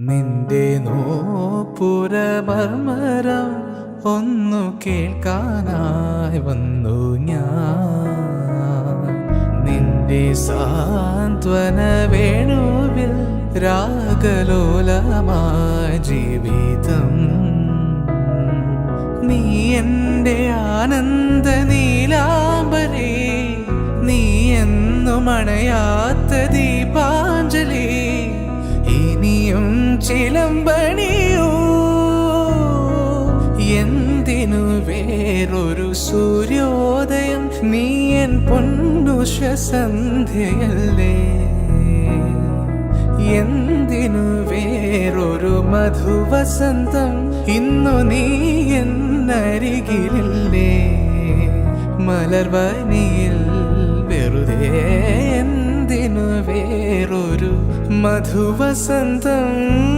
നിന്റെ നോപ്പുരമർമരം ഒന്നു കേൾക്കാനായി വന്നു ഞാൻ. നിന്റെ സാന്ത്വന വേണുവിൽ രാഗലോലമായ ജീവിതം. നീ എൻ്റെ ആനന്ദ നീലാംബരേ, നീ എന്നും അണയാത്ത ദീപാഞ്ജലി. ഇനിയും ചിലമ്പണിയൂ, എന്തിനു വേറൊരു സൂര്യോദയം? നീ എൻ പൊന്നുഷസന്ധ്യയല്ലേ. എന്തിനു വേറൊരു മധുവസന്തം? ഇന്നു നീ എന്നരികിലില്ലേ. മലർവനിയിൽ വെറുതെ എന്തിനു വേറൊരു മധുവസന്തം?